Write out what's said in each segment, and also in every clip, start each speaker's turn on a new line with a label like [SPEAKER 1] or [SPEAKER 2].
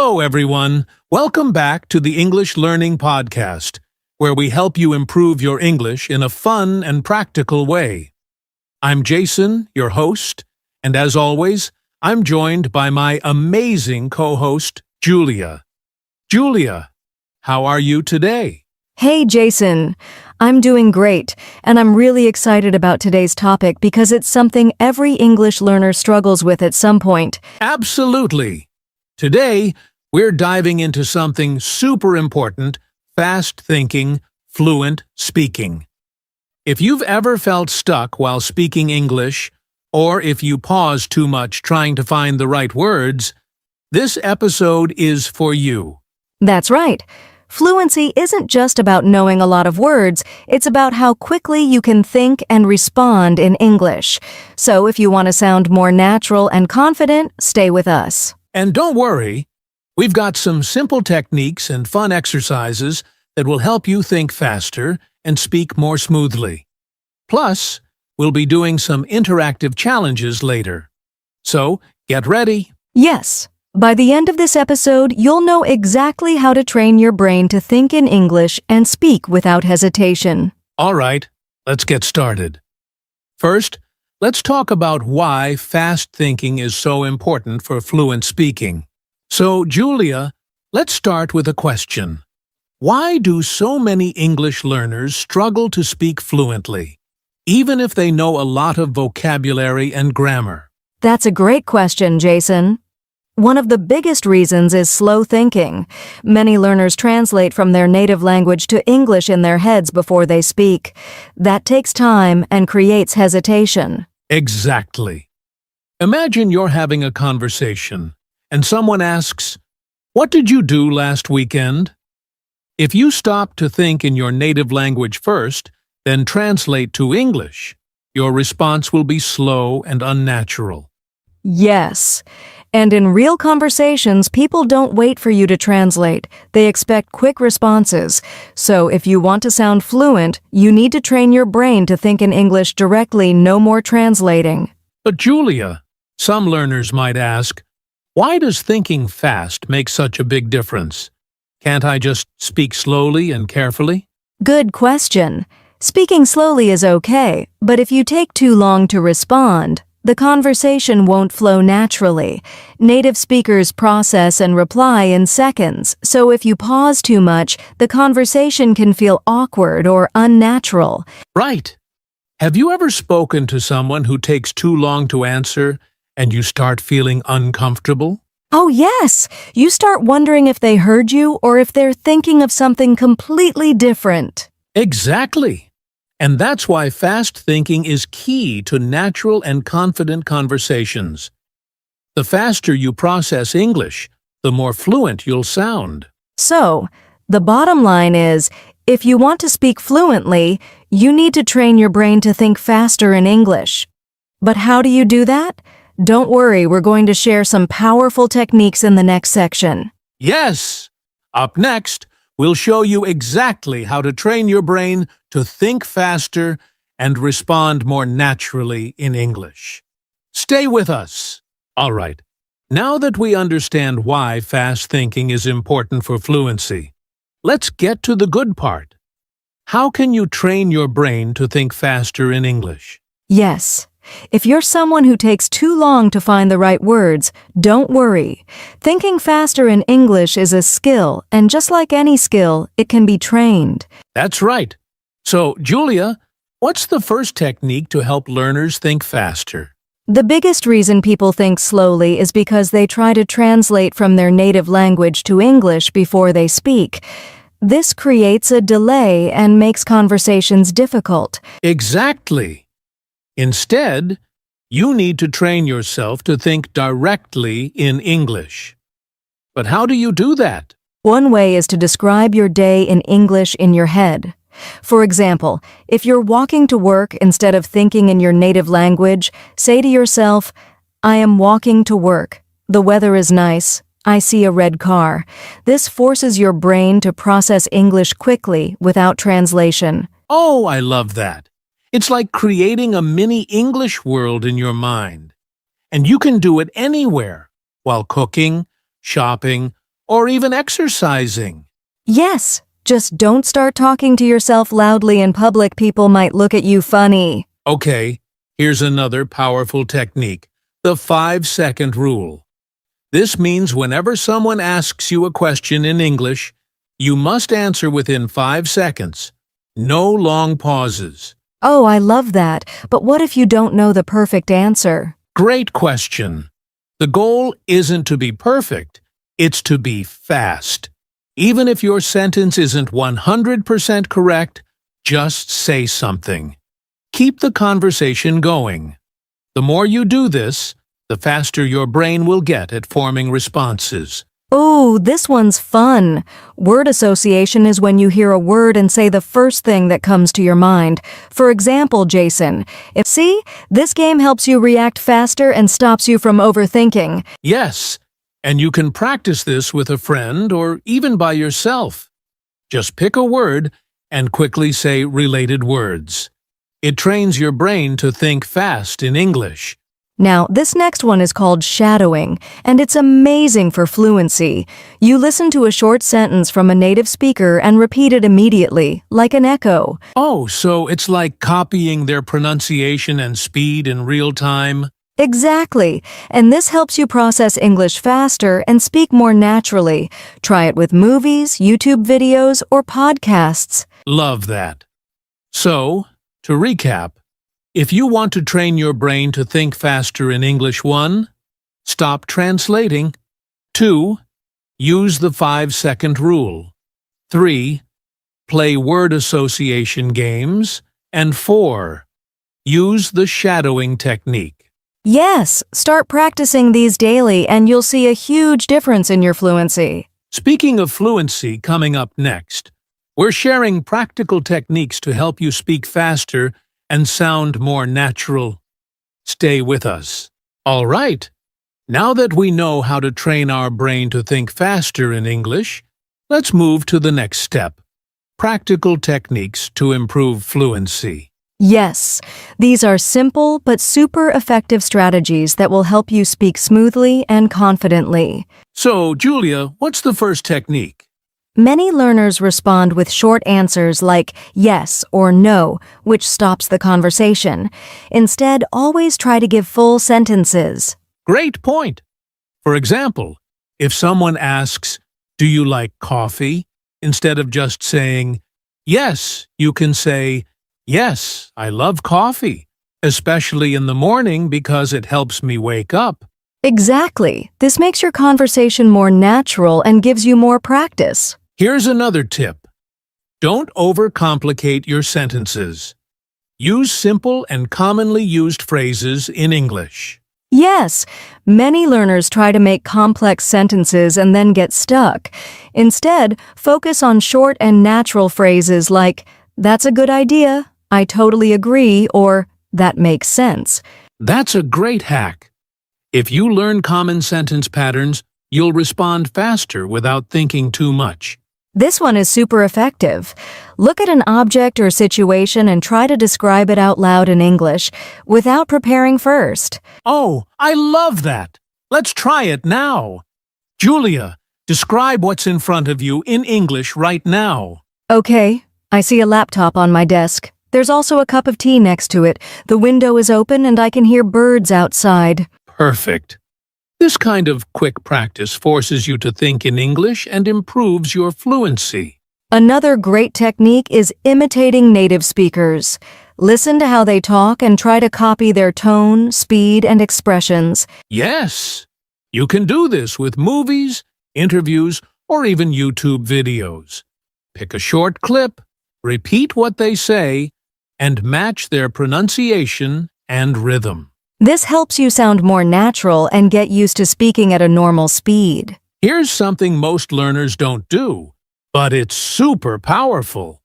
[SPEAKER 1] Hello, everyone. Welcome back to the English Learning Podcast, where we help you improve your English in a fun and practical way. I'm Jason, your host, and as always, I'm joined by my amazing co-host, Julia. Julia, how are you today?
[SPEAKER 2] Hey, Jason. I'm doing great, and I'm really excited about today's topic because it's something every English learner struggles with at some point.
[SPEAKER 1] Absolutely. Today, we're diving into something super important: fast-thinking, fluent speaking. If you've ever felt stuck while speaking English, or if you pause too much trying to find the right words, this episode is for you.
[SPEAKER 2] That's right. Fluency isn't just about knowing a lot of words, it's about how quickly you can think and respond in English. So if you want to sound more natural and confident, stay with us.
[SPEAKER 1] And don't worry, we've got some simple techniques and fun exercises that will help you think faster and speak more smoothly. Plus, we'll be doing some interactive challenges later. So, get ready.
[SPEAKER 2] Yes. By the end of this episode, you'll know exactly how to train your brain to think in English and speak without hesitation.
[SPEAKER 1] All right, let's get started. First, let's talk about why fast thinking is so important for fluent speaking. So, Julia, let's start with a question. Why do so many English learners struggle to speak fluently, even if they know a lot of vocabulary and grammar?
[SPEAKER 2] That's a great question, Jason. One of the biggest reasons is slow thinking. Many learners translate from their native language to English in their heads before they speak. That takes time and creates hesitation.
[SPEAKER 1] Exactly. Imagine you're having a conversation, and someone asks, "What did you do last weekend?" If you stop to think in your native language first, then translate to English, your response will be slow and unnatural.
[SPEAKER 2] Yes. And in real conversations, people don't wait for you to translate. They expect quick responses. So if you want to sound fluent, you need to train your brain to think in English directly, no more translating.
[SPEAKER 1] But Julia, some learners might ask, why does thinking fast make such a big difference? Can't I just speak slowly and carefully?
[SPEAKER 2] Good question. Speaking slowly is okay, but if you take too long to respond, the conversation won't flow naturally. Native speakers process and reply in seconds, so if you pause too much, the conversation can feel awkward or unnatural.
[SPEAKER 1] Right. Have you ever spoken to someone who takes too long to answer and you start feeling uncomfortable?
[SPEAKER 2] Oh yes! You start wondering if they heard you or if they're thinking of something completely different.
[SPEAKER 1] Exactly. And that's why fast thinking is key to natural and confident conversations. The faster you process English, the more fluent you'll sound.
[SPEAKER 2] So, the bottom line is, if you want to speak fluently, you need to train your brain to think faster in English. But how do you do that? Don't worry, we're going to share some powerful techniques in the next section.
[SPEAKER 1] Yes! Up next, we'll show you exactly how to train your brain to think faster and respond more naturally in English. Stay with us. All right. Now that we understand why fast thinking is important for fluency, let's get to the good part. How can you train your brain to think faster in English?
[SPEAKER 2] Yes. If you're someone who takes too long to find the right words, don't worry. Thinking faster in English is a skill, and just like any skill, it can be trained.
[SPEAKER 1] That's right. So, Julia, what's the first technique to help learners think faster?
[SPEAKER 2] The biggest reason people think slowly is because they try to translate from their native language to English before they speak. This creates a delay and makes conversations difficult.
[SPEAKER 1] Exactly. Instead, you need to train yourself to think directly in English. But how do you do that?
[SPEAKER 2] One way is to describe your day in English in your head. For example, if you're walking to work instead of thinking in your native language, say to yourself, "I am walking to work. The weather is nice. I see a red car." This forces your brain to process English quickly without translation.
[SPEAKER 1] Oh, I love that. It's like creating a mini English world in your mind. And you can do it anywhere, while cooking, shopping, or even exercising.
[SPEAKER 2] Yes, just don't start talking to yourself loudly in public. People might look at you funny.
[SPEAKER 1] Okay, here's another powerful technique, the 5-second rule. This means whenever someone asks you a question in English, you must answer within 5 seconds. No long pauses.
[SPEAKER 2] Oh, I love that. But what if you don't know the perfect answer?
[SPEAKER 1] Great question. The goal isn't to be perfect, it's to be fast. Even if your sentence isn't 100% correct, just say something. Keep the conversation going. The more you do this, the faster your brain will get at forming responses.
[SPEAKER 2] Ooh, this one's fun. Word association is when you hear a word and say the first thing that comes to your mind. For example, Jason, see, this game helps you react faster and stops you from overthinking.
[SPEAKER 1] Yes, and you can practice this with a friend or even by yourself. Just pick a word and quickly say related words. It trains your brain to think fast in English.
[SPEAKER 2] Now, this next one is called shadowing, and it's amazing for fluency. You listen to a short sentence from a native speaker and repeat it immediately, like an echo.
[SPEAKER 1] Oh, so it's like copying their pronunciation and speed in real time?
[SPEAKER 2] Exactly, and this helps you process English faster and speak more naturally. Try it with movies, YouTube videos, or podcasts.
[SPEAKER 1] Love that. So, to recap, if you want to train your brain to think faster in English, 1. Stop translating. 2. Use the 5-second rule. 3. Play word association games. And 4. Use the shadowing technique.
[SPEAKER 2] Yes, start practicing these daily and you'll see a huge difference in your fluency.
[SPEAKER 1] Speaking of fluency, coming up next, we're sharing practical techniques to help you speak faster and sound more natural. Stay with us. All right, now that we know how to train our brain to think faster in English, let's move to the next step, practical techniques to improve fluency.
[SPEAKER 2] Yes, these are simple but super effective strategies that will help you speak smoothly and confidently.
[SPEAKER 1] So, Julia, what's the first technique?
[SPEAKER 2] Many learners respond with short answers like yes or no, which stops the conversation. Instead, always try to give full sentences.
[SPEAKER 1] Great point. For example, if someone asks, "Do you like coffee?" instead of just saying, "Yes," you can say, "Yes, I love coffee, especially in the morning because it helps me wake up."
[SPEAKER 2] Exactly. This makes your conversation more natural and gives you more practice.
[SPEAKER 1] Here's another tip. Don't overcomplicate your sentences. Use simple and commonly used phrases in English.
[SPEAKER 2] Yes, many learners try to make complex sentences and then get stuck. Instead, focus on short and natural phrases like, "That's a good idea," "I totally agree," or "That makes sense."
[SPEAKER 1] That's a great hack. If you learn common sentence patterns, you'll respond faster without thinking too much.
[SPEAKER 2] This one is super effective. Look at an object or situation and try to describe it out loud in English without preparing first.
[SPEAKER 1] Oh, I love that. Let's try it now. Julia, describe what's in front of you in English right now.
[SPEAKER 2] Okay, I see a laptop on my desk. There's also a cup of tea next to it. The window is open and I can hear birds outside.
[SPEAKER 1] Perfect. This kind of quick practice forces you to think in English and improves your fluency.
[SPEAKER 2] Another great technique is imitating native speakers. Listen to how they talk and try to copy their tone, speed, and expressions.
[SPEAKER 1] Yes, you can do this with movies, interviews, or even YouTube videos. Pick a short clip, repeat what they say, and match their pronunciation and rhythm.
[SPEAKER 2] This helps you sound more natural and get used to speaking at a normal speed.
[SPEAKER 1] Here's something most learners don't do, but it's super powerful.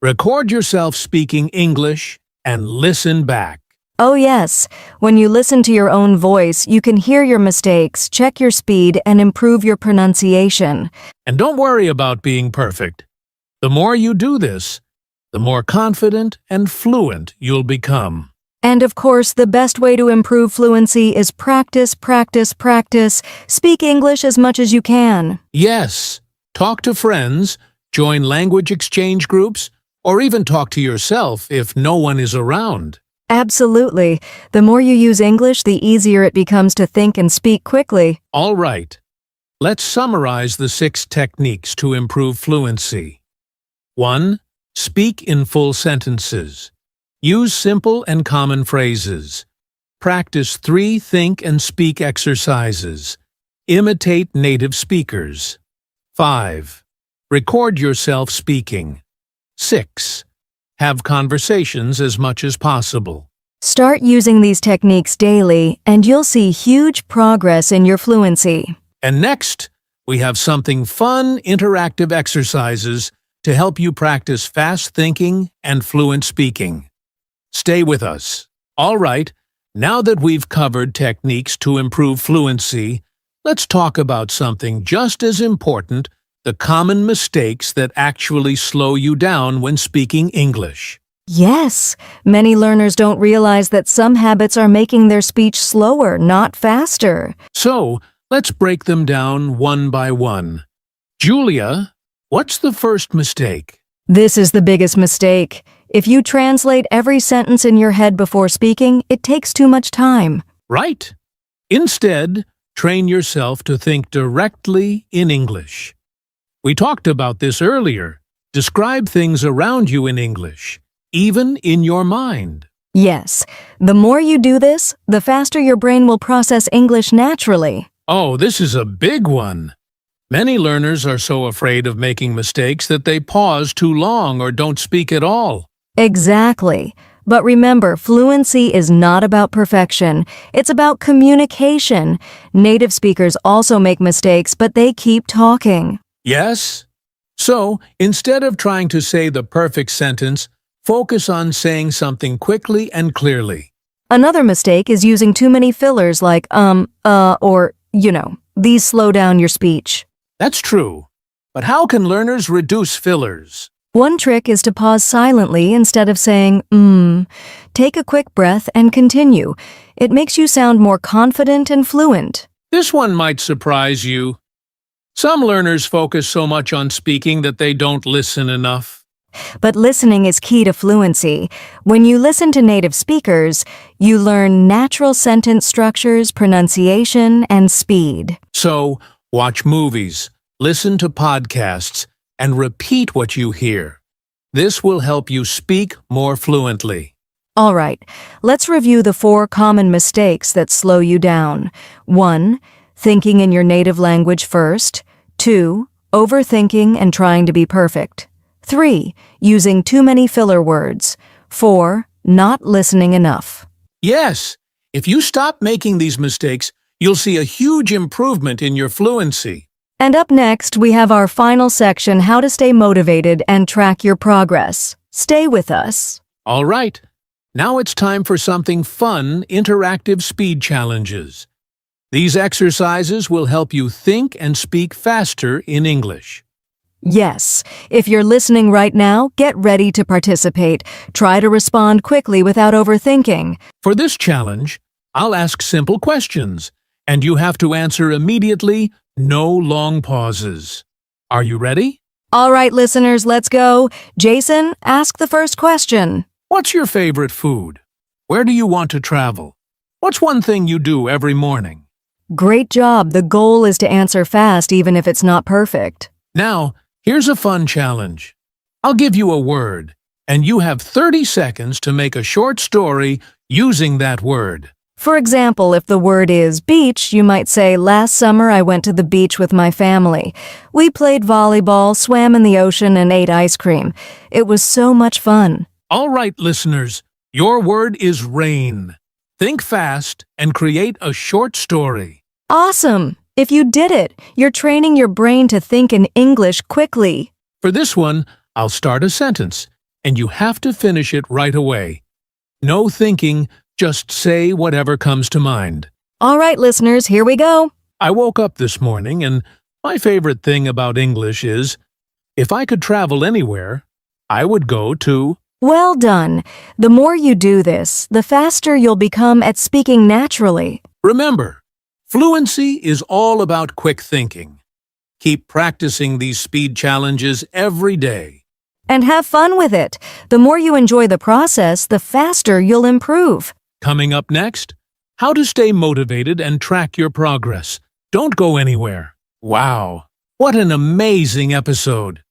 [SPEAKER 1] Record yourself speaking English and listen back.
[SPEAKER 2] Oh yes, when you listen to your own voice, you can hear your mistakes, check your speed, and improve your pronunciation.
[SPEAKER 1] And don't worry about being perfect. The more you do this, the more confident and fluent you'll become.
[SPEAKER 2] And of course, the best way to improve fluency is practice, practice, practice. Speak English as much as you can.
[SPEAKER 1] Yes, talk to friends, join language exchange groups, or even talk to yourself if no one is around.
[SPEAKER 2] Absolutely. The more you use English, the easier it becomes to think and speak quickly.
[SPEAKER 1] All right, let's summarize the 6 techniques to improve fluency. 1. Speak in full sentences. Use simple and common phrases. Practice 3 think and speak exercises. Imitate native speakers. 5. Record yourself speaking. 6. Have conversations as much as possible.
[SPEAKER 2] Start using these techniques daily, and you'll see huge progress in your fluency.
[SPEAKER 1] And next, we have something fun, interactive exercises to help you practice fast thinking and fluent speaking. Stay with us. All right, now that we've covered techniques to improve fluency, let's talk about something just as important: the common mistakes that actually slow you down when speaking English.
[SPEAKER 2] Yes, many learners don't realize that some habits are making their speech slower, not faster.
[SPEAKER 1] So, let's break them down one by one. Julia, what's the first mistake?
[SPEAKER 2] This is the biggest mistake. If you translate every sentence in your head before speaking, it takes too much time.
[SPEAKER 1] Right. Instead, train yourself to think directly in English. We talked about this earlier. Describe things around you in English, even in your mind.
[SPEAKER 2] Yes, the more you do this, the faster your brain will process English naturally.
[SPEAKER 1] Oh, this is a big one. Many learners are so afraid of making mistakes that they pause too long or don't speak at all.
[SPEAKER 2] Exactly. But remember, fluency is not about perfection. It's about communication. Native speakers also make mistakes, but they keep talking.
[SPEAKER 1] Yes? So, instead of trying to say the perfect sentence, focus on saying something quickly and clearly.
[SPEAKER 2] Another mistake is using too many fillers like or, these slow down your speech.
[SPEAKER 1] That's true. But how can learners reduce fillers?
[SPEAKER 2] One trick is to pause silently instead of saying, Take a quick breath and continue. It makes you sound more confident and fluent.
[SPEAKER 1] This one might surprise you. Some learners focus so much on speaking that they don't listen enough.
[SPEAKER 2] But listening is key to fluency. When you listen to native speakers, you learn natural sentence structures, pronunciation, and speed.
[SPEAKER 1] So, watch movies, listen to podcasts, and repeat what you hear. This will help you speak more fluently.
[SPEAKER 2] All right, let's review the 4 common mistakes that slow you down. 1. Thinking in your native language first. 2. Overthinking and trying to be perfect. 3. Using too many filler words. 4. Not listening enough.
[SPEAKER 1] Yes, if you stop making these mistakes, you'll see a huge improvement in your fluency.
[SPEAKER 2] And up next, we have our final section, how to stay motivated and track your progress. Stay with us.
[SPEAKER 1] All right, now it's time for something fun, interactive speed challenges. These exercises will help you think and speak faster in English.
[SPEAKER 2] Yes, if you're listening right now, get ready to participate. Try to respond quickly without overthinking.
[SPEAKER 1] For this challenge, I'll ask simple questions, and you have to answer immediately. No long pauses. Are you ready?
[SPEAKER 2] All right, listeners, let's go. Jason, ask the first question.
[SPEAKER 1] What's your favorite food? Where do you want to travel? What's one thing you do every morning?
[SPEAKER 2] Great job. The goal is to answer fast even if it's not perfect.
[SPEAKER 1] Now, here's a fun challenge. I'll give you a word, and you have 30 seconds to make a short story using that word.
[SPEAKER 2] For example, if the word is beach, you might say, last summer I went to the beach with my family. We played volleyball, swam in the ocean, and ate ice cream. It was so much fun.
[SPEAKER 1] All right, listeners, your word is rain. Think fast and create a short story.
[SPEAKER 2] Awesome! If you did it, you're training your brain to think in English quickly.
[SPEAKER 1] For this one, I'll start a sentence, and you have to finish it right away. No thinking, just say whatever comes to mind.
[SPEAKER 2] All right, listeners, here we go.
[SPEAKER 1] I woke up this morning, and my favorite thing about English is, if I could travel anywhere, I would go to
[SPEAKER 2] Well done. The more you do this, the faster you'll become at speaking naturally.
[SPEAKER 1] Remember, fluency is all about quick thinking. Keep practicing these speed challenges every day.
[SPEAKER 2] And have fun with it. The more you enjoy the process, the faster you'll improve.
[SPEAKER 1] Coming up next, how to stay motivated and track your progress. Don't go anywhere. Wow, what an amazing episode.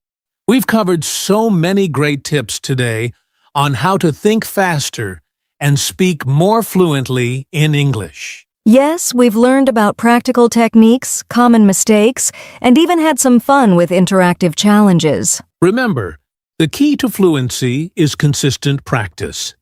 [SPEAKER 1] We've covered so many great tips today on how to think faster and speak more fluently in English.
[SPEAKER 2] Yes, we've learned about practical techniques, common mistakes, and even had some fun with interactive challenges.
[SPEAKER 1] Remember, the key to fluency is consistent practice.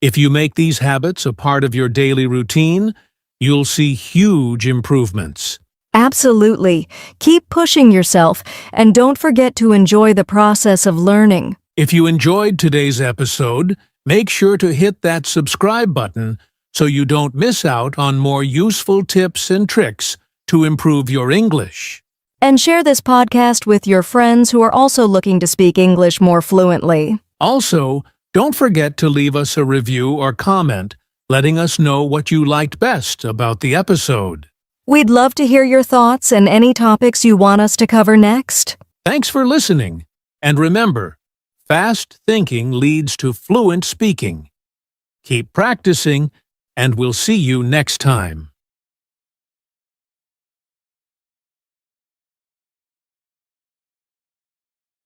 [SPEAKER 1] If you make these habits a part of your daily routine, you'll see huge improvements.
[SPEAKER 2] Absolutely. Keep pushing yourself, and don't forget to enjoy the process of learning.
[SPEAKER 1] If you enjoyed today's episode, make sure to hit that subscribe button so you don't miss out on more useful tips and tricks to improve your English.
[SPEAKER 2] And share this podcast with your friends who are also looking to speak English more fluently.
[SPEAKER 1] Also, don't forget to leave us a review or comment letting us know what you liked best about the episode.
[SPEAKER 2] We'd love to hear your thoughts and any topics you want us to cover next.
[SPEAKER 1] Thanks for listening, and remember, fast thinking leads to fluent speaking. Keep practicing, and we'll see you next time.